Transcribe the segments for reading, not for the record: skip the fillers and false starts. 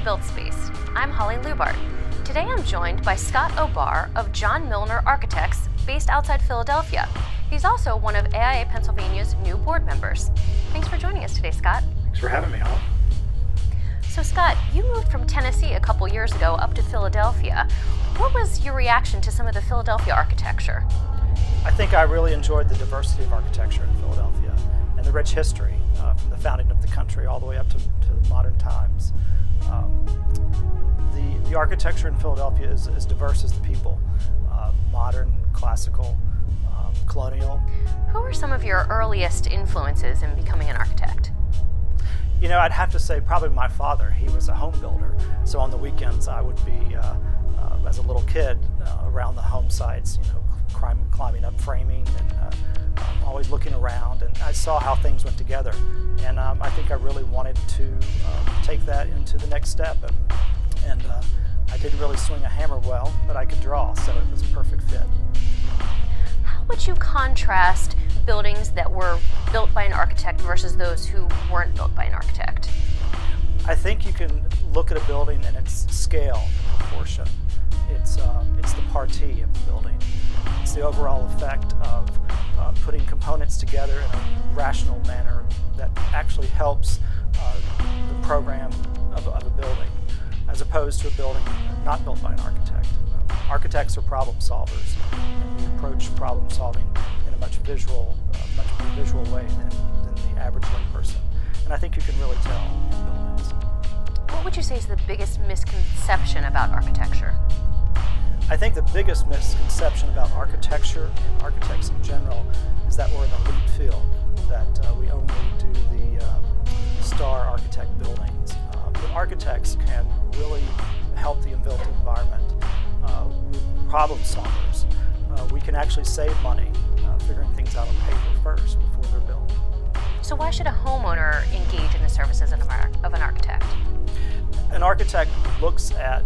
built space. I'm Holly Lubart. Today I'm joined by Scott O'Barr of John Milner Architects, based outside Philadelphia. He's also one of AIA Pennsylvania's new board members. Thanks for joining us today, Scott. Thanks for having me, Holly. So Scott, you moved from Tennessee a couple years ago up to Philadelphia. What was your reaction to some of the Philadelphia architecture? I think I really enjoyed the diversity of architecture in Philadelphia and the rich history from the founding of the country all the way up to modern times. The architecture in Philadelphia is as diverse as the people, modern, classical, colonial. Who were some of your earliest influences in becoming an architect? You know, I'd have to say probably my father. He was a home builder, so on the weekends I would be, as a little kid, around the home sites, you know, climbing up framing and always looking around, and I saw how things went together, and I think I really wanted to take that into the next step, and I didn't really swing a hammer well, but I could draw, so it was a perfect fit. How would you contrast buildings that were built by an architect versus those who weren't built by an architect? I think you can look at a building and its scale and proportion. It's the partie of the building. It's the overall effect of putting components together in a rational manner that actually helps the program of a building, as opposed to a building not built by an architect. Architects are problem solvers, and we approach problem solving in a much more visual way than the average layperson. And I think you can really tell in buildings. What would you say is the biggest misconception about architecture? I think the biggest misconception about architecture and architects in general is that we're an elite field, that we only do the star architect buildings. But architects can really help the built environment. Problem solvers. We can actually save money figuring things out on paper first before they're built. So why should a homeowner engage in the services of an architect? An architect looks at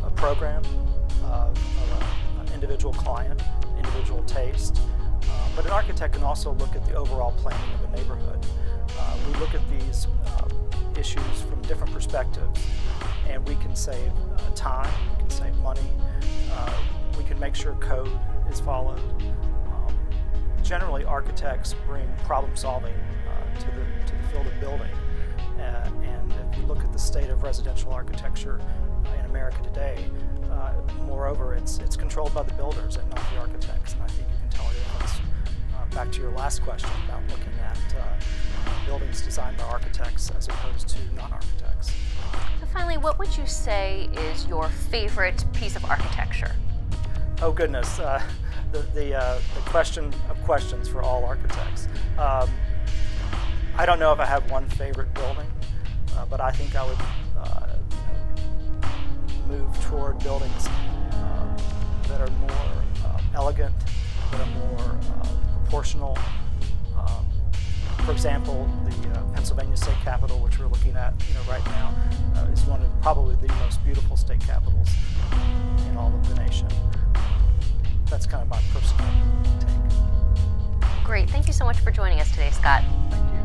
a program of an individual client, individual taste, but an architect can also look at the overall planning of a neighborhood. We look at these issues from different perspectives, and we can save time, we can save money, we can make sure code is followed. Generally, architects bring problem solving to the field of building, and if you look at the state of residential architecture in America today, moreover, it's controlled by the builders and not the architects, and I think you can tell a difference. Back to your last question about looking at buildings designed by architects as opposed to non-architects. So finally, what would you say is your favorite piece of architecture? Oh goodness, the question of questions for all architects. I don't know if I have one favorite building, but I think I would move toward buildings that are more elegant, that are more proportional. For example, the Pennsylvania State Capitol, which we're looking at right now, is one of probably the most beautiful state capitals in all of the nation. That's kind of my personal take. Great. Thank you so much for joining us today, Scott. Thank you.